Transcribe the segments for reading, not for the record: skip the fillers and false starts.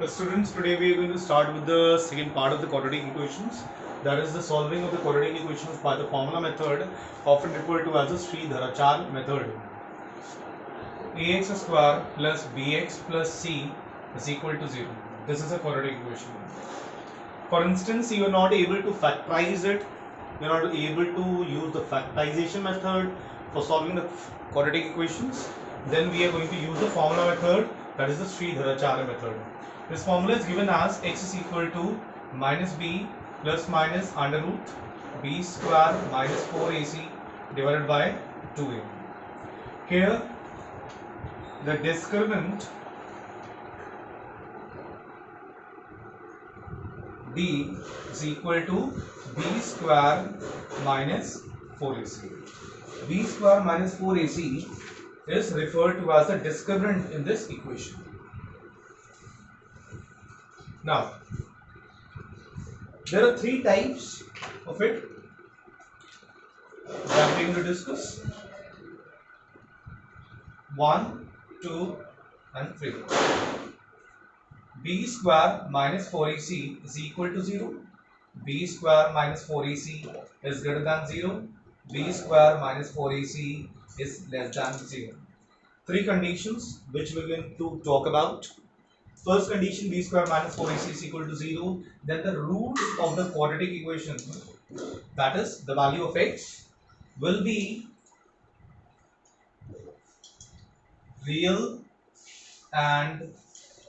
Students, today we are going to start with the second part of the quadratic equations. That is the solving of the quadratic equations by the formula method, often referred to as the Sridharacharya method. Ax square plus bx plus c is equal to 0. This is a quadratic equation. For instance, you are not able to factorize it. You are not able to use the factorization method for solving the quadratic equations. Then we are going to use the formula method, that is the Sridharacharya method. This formula is given as x is equal to minus b plus minus under root b square minus 4ac divided by 2a. Here the discriminant b is equal to b square minus 4ac. b square minus 4ac is referred to as the discriminant in this equation. Now, there are three types of it that we are going to discuss. 1, 2 and 3. b square minus 4ac is equal to 0. b square minus 4ac is greater than 0. b square minus 4ac is less than 0. Three conditions which we are going to talk about. First condition, b square minus 4ac is equal to 0. Then the root of the quadratic equation, that is the value of x, will be real and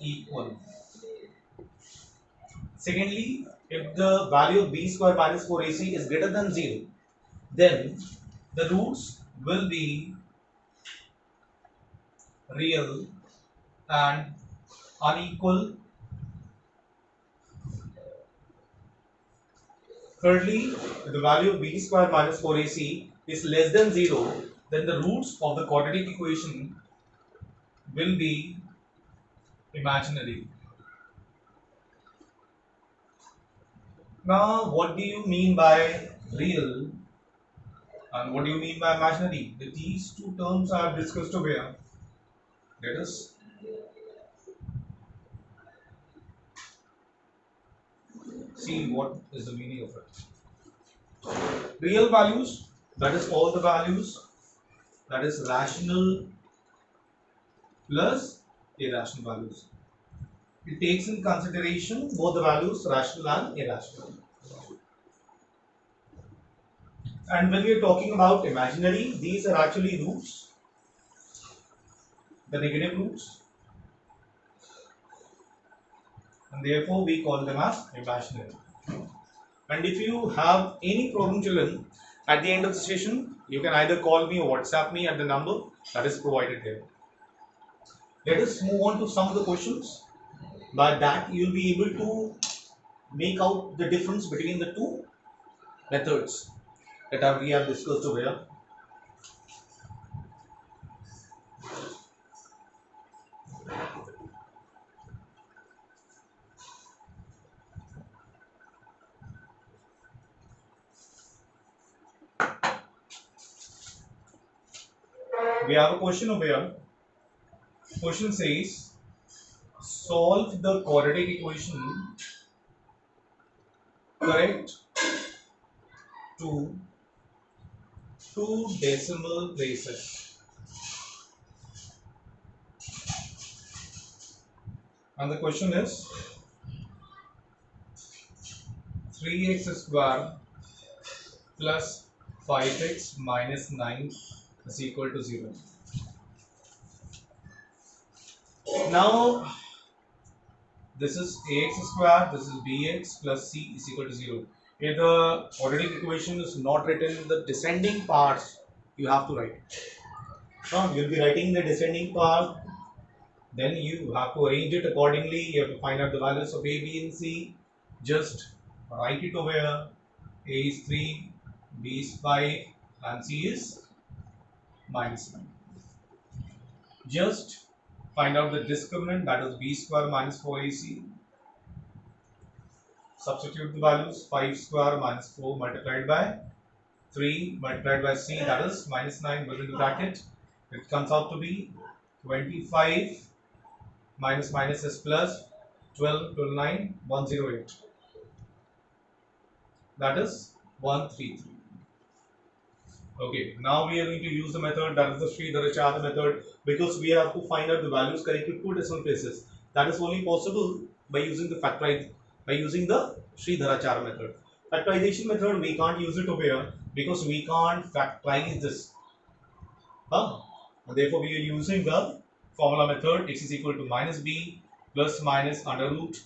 equal. Secondly, if the value of b square minus 4ac is greater than 0, then the roots will be real and unequal. Thirdly, if the value of b square minus 4ac is less than 0, then the roots of the quadratic equation will be imaginary. Now, what do you mean by real and what do you mean by imaginary? These two terms I have discussed over here. Let us see what is the meaning of it. Real values, that is all the values, that is rational plus irrational values. It takes in consideration both the values rational and irrational. And when we are talking about imaginary, these are actually roots, the negative roots, and therefore we call them as imaginary. And if you have any problem, children, at the end of the session, you can either call me or WhatsApp me at the number that is provided here. Let us move on to some of the questions. By that, you will be able to make out the difference between the two methods that we have discussed over here. We have a question over here. Question says, solve the quadratic equation correct to two decimal places. And the question is 3x square plus 5x minus 9 is equal to 0. Now, this is ax square, this is bx plus c is equal to 0. If the quadratic equation is not written in the descending parts, you have to write. Now, you will be writing the descending part, then you have to arrange it accordingly. You have to find out the values of a, b and c. Just write it over here. A is 3, b is 5 and c is minus 9. Just find out the discriminant, that is b square minus 4ac. Substitute the values, 5 square minus 4 multiplied by 3 multiplied by c, that is minus 9 within the bracket. It comes out to be 25 minus minus is plus, 12, 29, 108. That is 133. Okay, now we are going to use the method that is the Sridharacharya method, because we have to find out the values correct to two decimal places. That is only possible by using the Sridharacharya method. Factorization method we can't use it over here because we can't factorize this. And therefore we are using the formula method. X is equal to minus b plus minus under root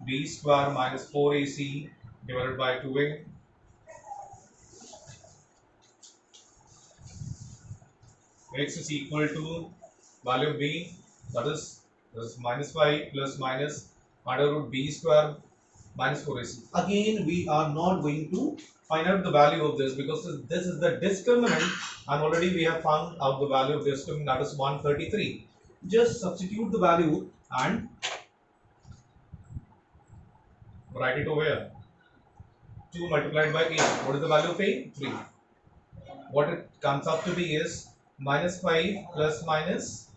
b square minus 4ac divided by 2a. X is equal to value of b, that is minus 5 plus minus under root b square minus 4ac. Again, we are not going to find out the value of this because this is the discriminant, and already we have found out the value of the discriminant, that is 133. Just substitute the value and write it over here. 2 multiplied by 8. What is the value of a? 3. What it comes up to be is minus 5 plus minus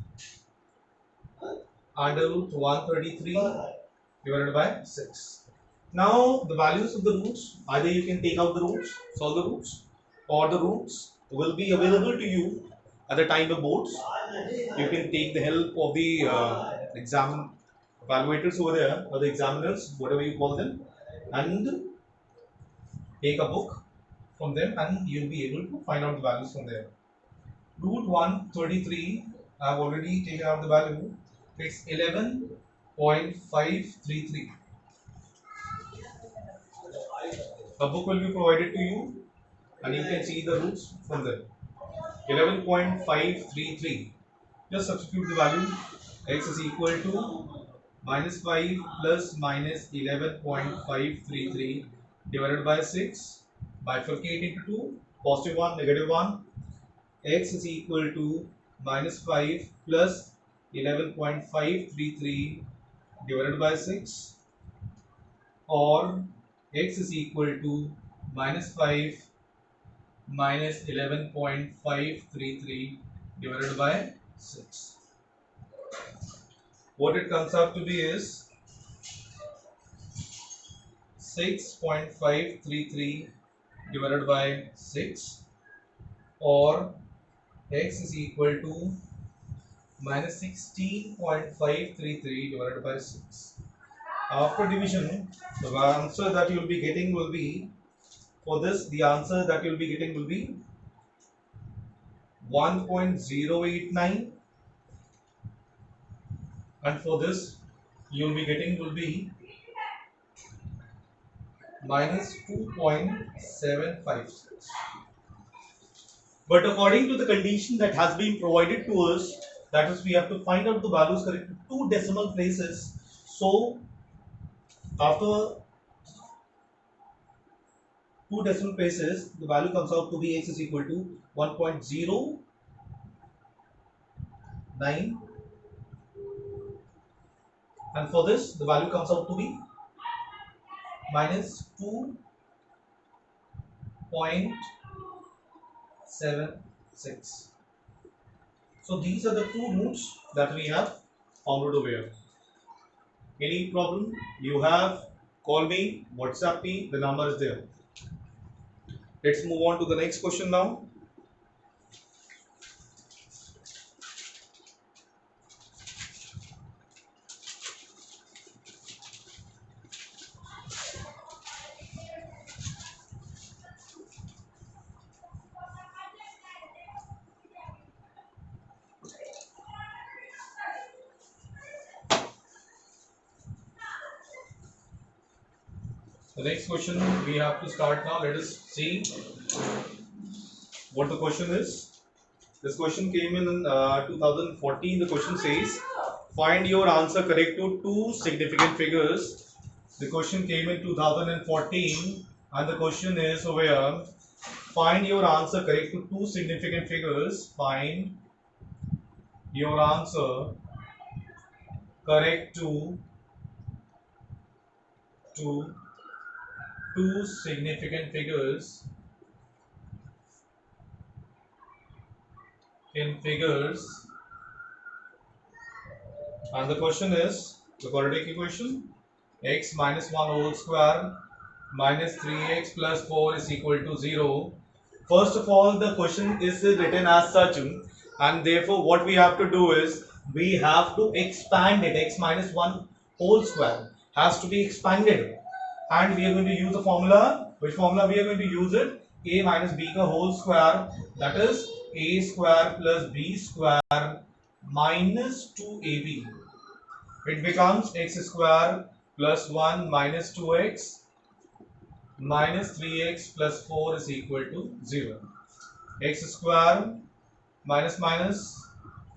under root 133 divided by 6. Now the values of the roots, either you can take out the roots, solve the roots, or the roots will be available to you at the time of boards. You can take the help of the exam evaluators over there, or the examiners, whatever you call them, and take a book from them, and you'll be able to find out the values from there. Root 133, I've already taken out the value. It's 11.533. A book will be provided to you, and you can see the roots from there. 11.533. Just substitute the value. X is equal to minus 5 plus minus 11.533 divided by 6. Bifurcate into 2. Positive 1, negative 1. X is equal to minus 5 plus 11.533 divided by 6, or x is equal to minus 5 minus 11.533 divided by 6. What it comes up to be is 6.533 divided by 6, or x is equal to minus 16.533 divided by 6. After division, the answer that you will be getting will be, for this, the answer that you will be getting will be 1.089, and for this you will be getting will be minus 2.756. But according to the condition that has been provided to us, that is, we have to find out the values correct to two decimal places. So after two decimal places, the value comes out to be x is equal to 1.09, and for this the value comes out to be minus 2.76. So these are the two roots that we have found over here. Any problem you have, call me, WhatsApp me, the number is there. Let's move on to the next question now. The next question we have to start now. Let us see what the question is. This question came in 2014. The question says, find your answer correct to two significant figures. The question came in 2014, and the question is over here, find your answer correct to two significant figures. Find your answer correct to two significant figures in figures, and the question is the quadratic equation. x minus 1 whole square minus 3x plus 4 is equal to 0. First of all, the question is written as such, and therefore what we have to do is we have to expand it. X minus 1 whole square has to be expanded, and we are going to use the formula. Which formula we are going to use it? A minus b ka whole square, that is a square plus b square minus 2ab. It becomes x square plus 1 minus 2x minus 3x plus 4 is equal to 0. X square minus minus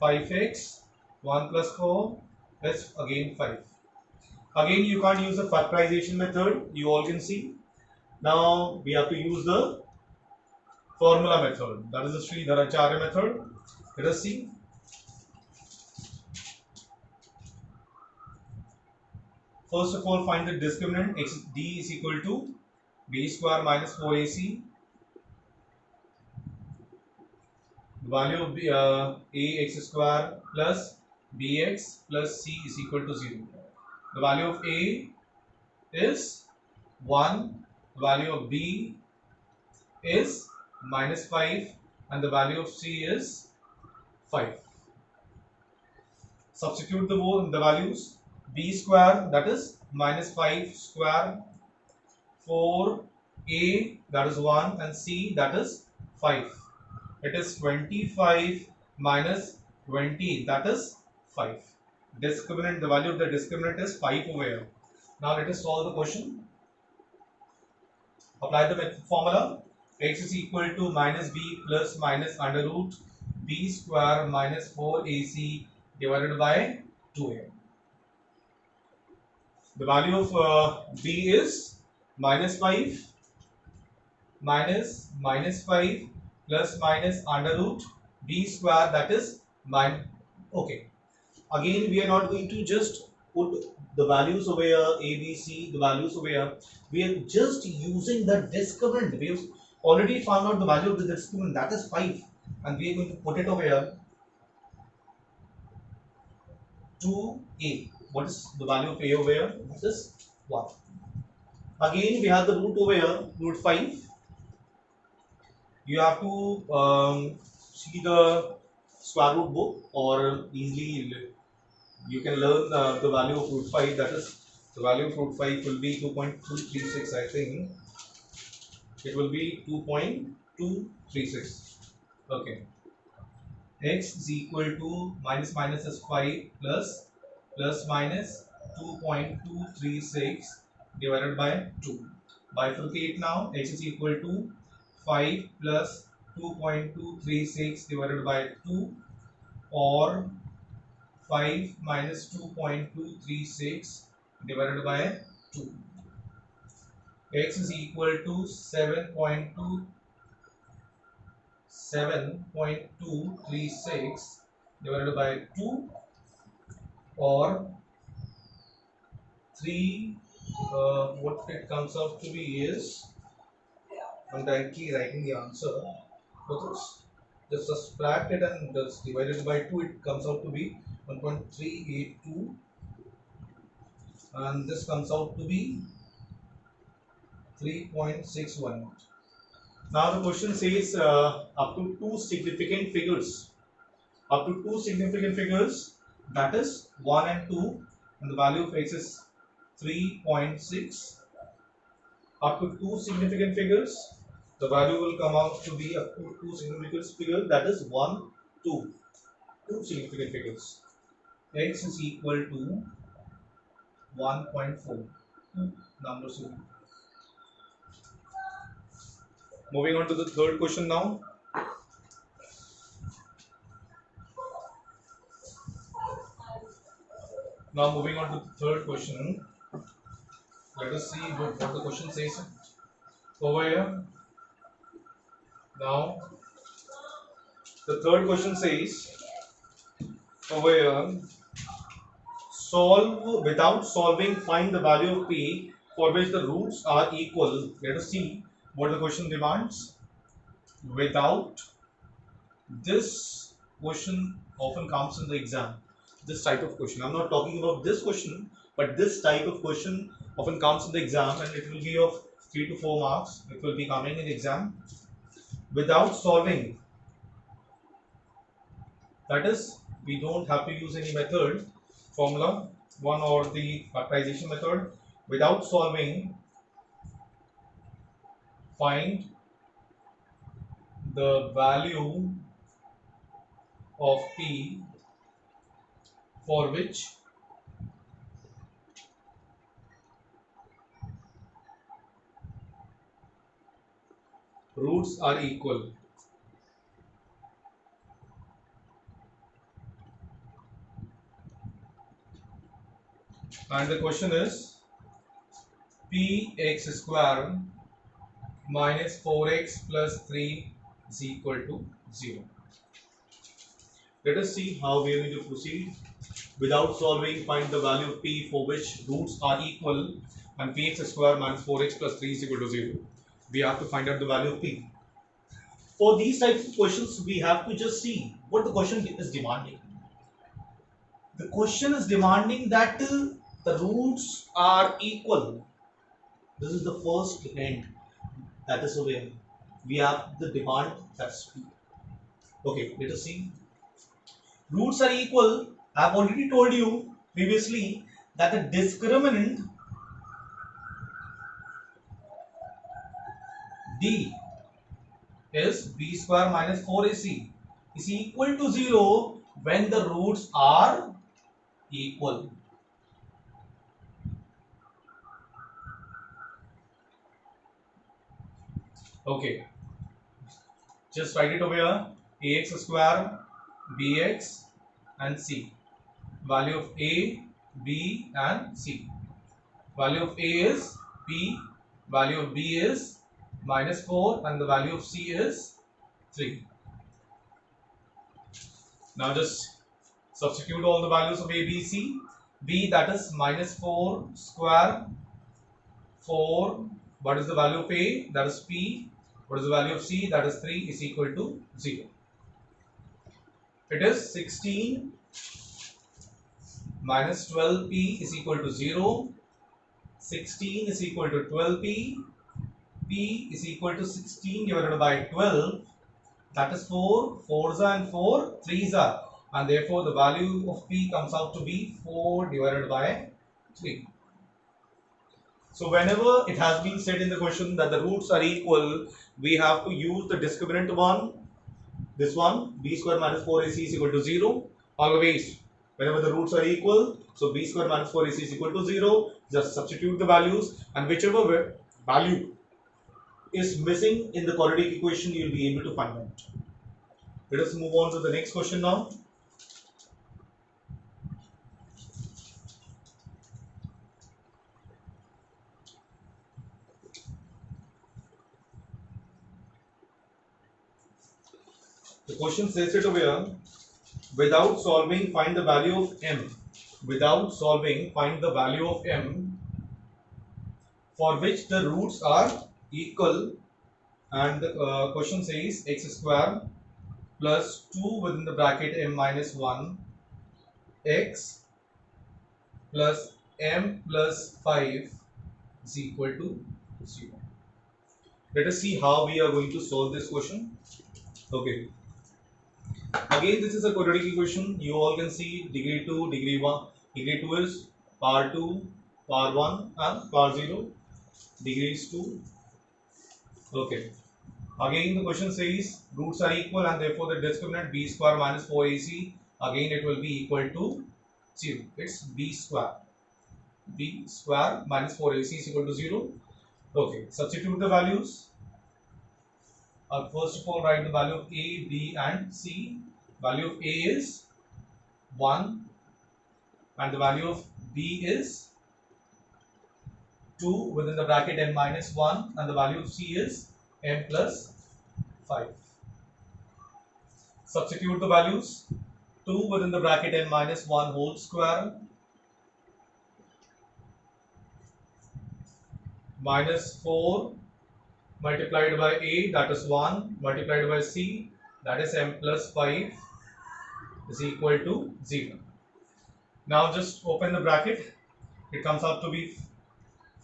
5x 1 plus 4 is again 5. Again, you can't use the factorization method, you all can see. Now we have to use the formula method, that is the Sridharacharya method. Let us see. First of all, find the discriminant. X d is equal to b square minus 4ac. The value of ax square plus bx plus c is equal to 0. The value of a is 1, the value of b is minus 5, and the value of c is 5. Substitute the values. B square, that is minus 5 square, 4a, that is 1, and c, that is 5. It is 25 minus 20, that is 5. Discriminant, the value of the discriminant is 5 over here. Now let us solve the question. Apply the formula. X is equal to minus b plus minus under root b square minus 4ac divided by 2a. The value of b is minus 5 minus 5 plus minus under root b square, that is minus. Okay. Again, we are not going to just put the values over here, a, b, c, the values over here. We are just using the discriminant. We have already found out the value of the discriminant, that is 5, and we are going to put it over here. 2a. What is the value of a over here? This is 1. Again, we have the root over here, root 5. You have to see the square root book, or easily you can learn the value of root 5. That is, the value of root 5 will be 2.236. I think it will be 2.236. Okay. X is equal to minus minus is 5 plus minus 2.236 divided by 2. Bifurcate now. X is equal to 5 plus 2.236 divided by 2, or 5 minus 2.236 divided by 2. X is equal to 7.236 divided by 2, or 3. What it comes out to be is, I'm directly writing the answer, but just subtract it and just divide it by 2, it comes out to be 1.382, and this comes out to be 3.61. Now the question says up to two significant figures, that is 1 and 2, and the value of x is 3.6. Up to two significant figures, the value will come out to be up to two significant figures, that is 1, 2. Two significant figures. X is equal to 1.4. Numbers. Moving on to the third question now. Now moving on to the third question. Let us see what the question says over here. Now the third question says over here, solve without solving, find the value of p for which the roots are equal. Let us see what the question demands. Without, this question often comes in the exam, this type of question. I'm not talking about this question, But this type of question often comes in the exam, and it will be of 3 to 4 marks. It will be coming in the exam without solving. That is, we don't have to use any method, formula 1 or the factorization method. Without solving, find the value of p for which roots are equal. And the question is px square minus 4x plus 3 is equal to 0. Let us see how we are going to proceed. Without solving, find the value of p for which roots are equal, and px square minus 4x plus 3 is equal to 0. We have to find out the value of p. For these types of questions, we have to just see what the question is demanding. The question is demanding that the roots are equal. This is the first hint. That is where we have the demand, that's p. Okay, let us see. Roots are equal. I have already told you previously that the discriminant d is b square minus 4ac is equal to 0 when the roots are equal. Okay, just write it over here. Ax square, bx and c. Value of a, b and c. Value of a is p, value of b is minus 4 and the value of c is 3. Now just substitute all the values of a, b, c. B, that is minus 4 square, 4. What is the value of a? That is p. What is the value of c? That is 3 is equal to 0. It is 16 minus 12p is equal to 0. 16 is equal to 12p. P is equal to 16 divided by 12. That is 4. 4s are and 4. 3s are. And therefore the value of p comes out to be 4 divided by 3. So whenever it has been said in the question that the roots are equal, we have to use the discriminant one. This one, b square minus 4ac is equal to 0. Always, whenever the roots are equal, so b square minus 4ac is equal to 0. Just substitute the values, and whichever value is missing in the quadratic equation, you will be able to find out. Let us move on to the next question now. The question says it over here. Without solving, find the value of m. Without solving, find the value of m for which the roots are equal, and the question says x square plus 2 within the bracket m minus 1 x plus m plus 5 is equal to 0. Let us see how we are going to solve this question. Okay. Again, this is a quadratic equation. You all can see degree 2, degree 1. Degree 2 is power 2, power 1 and power 0. Degree is 2. Okay. Again, the question says roots are equal, and therefore the discriminant b square minus 4ac, again it will be equal to 0. It's b square. B square minus 4ac is equal to 0. Okay. Substitute the values. First of all, write the value of a, b and c. Value of a is 1 and the value of b is 2 within the bracket n minus 1 and the value of c is m plus 5. Substitute the values. 2 within the bracket n minus 1 whole square minus 4 multiplied by a, that is 1, multiplied by c, that is m plus 5 is equal to 0. Now just open the bracket. it comes out to be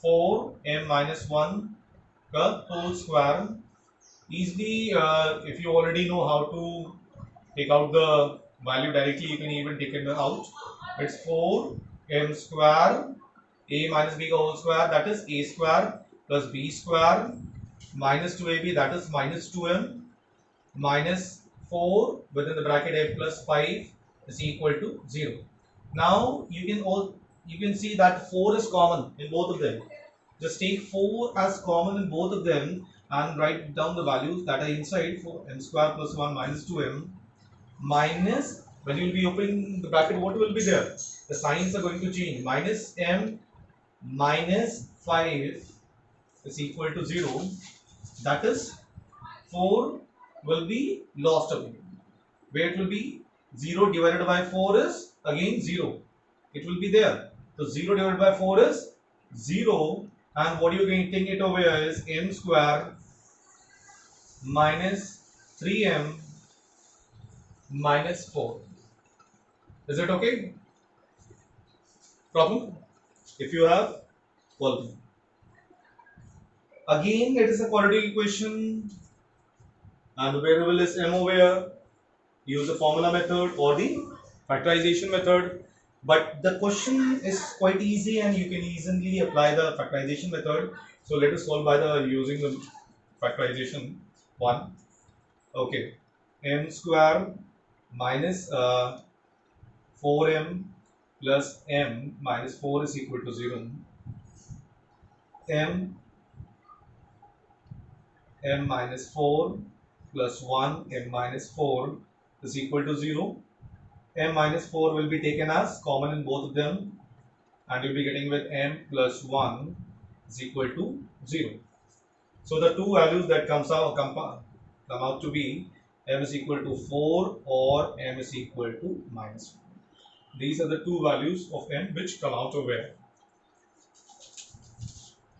4m minus 1 the whole square. Easily, if you already know how to take out the value directly, you can even take it out. It's 4m square a minus b whole square, that is a square plus b square minus 2ab, that is minus 2m minus 4 within the bracket a plus 5 is equal to 0. Now you can see that 4 is common in both of them. Just take 4 as common in both of them and write down the values that are inside for m square plus 1 minus 2m minus, when you will be opening the bracket, what will be there? The signs are going to change. Minus m minus 5 is equal to 0. That is 4 will be lost away. Where it will be 0 divided by 4 is again 0. It will be there. So 0 divided by 4 is 0, and what you are getting it over here is m square minus 3m minus 4. Is it okay? Problem? If you have, well, again it is a quadratic equation and the variable is m over here. Use the formula method or the factorization method, but the question is quite easy and you can easily apply the factorization method. So let us solve by the using the factorization one. Okay, m square minus 4m plus m minus 4 is equal to 0. m minus 4 plus 1 m minus 4 is equal to 0. M minus 4 will be taken as common in both of them, and you'll be getting with m plus 1 is equal to 0. So the two values that come out to be m is equal to 4 or m is equal to minus 1. These are the two values of m which come out over here.